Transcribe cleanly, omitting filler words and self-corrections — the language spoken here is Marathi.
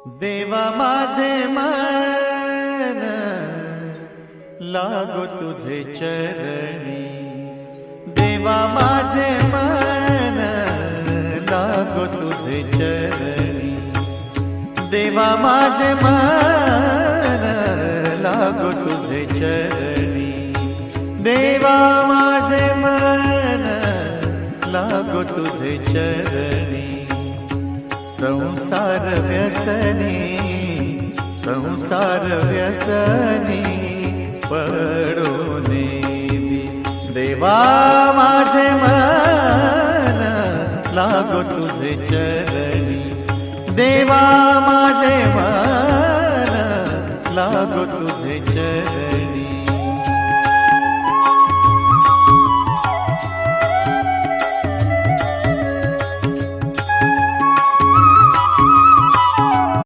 देवा माझे मन लागो तुझे चरणी, देवा माझे मन लागो तुझे चरणी, देवा माझे मन लागो तुझे चरणी, देवा माझे मन लागो तुझे चरणी। संसार व्यसनी, संसार व्यसनी पडोने देवा माझे मन लागो तुझे चरणी, देवा माझे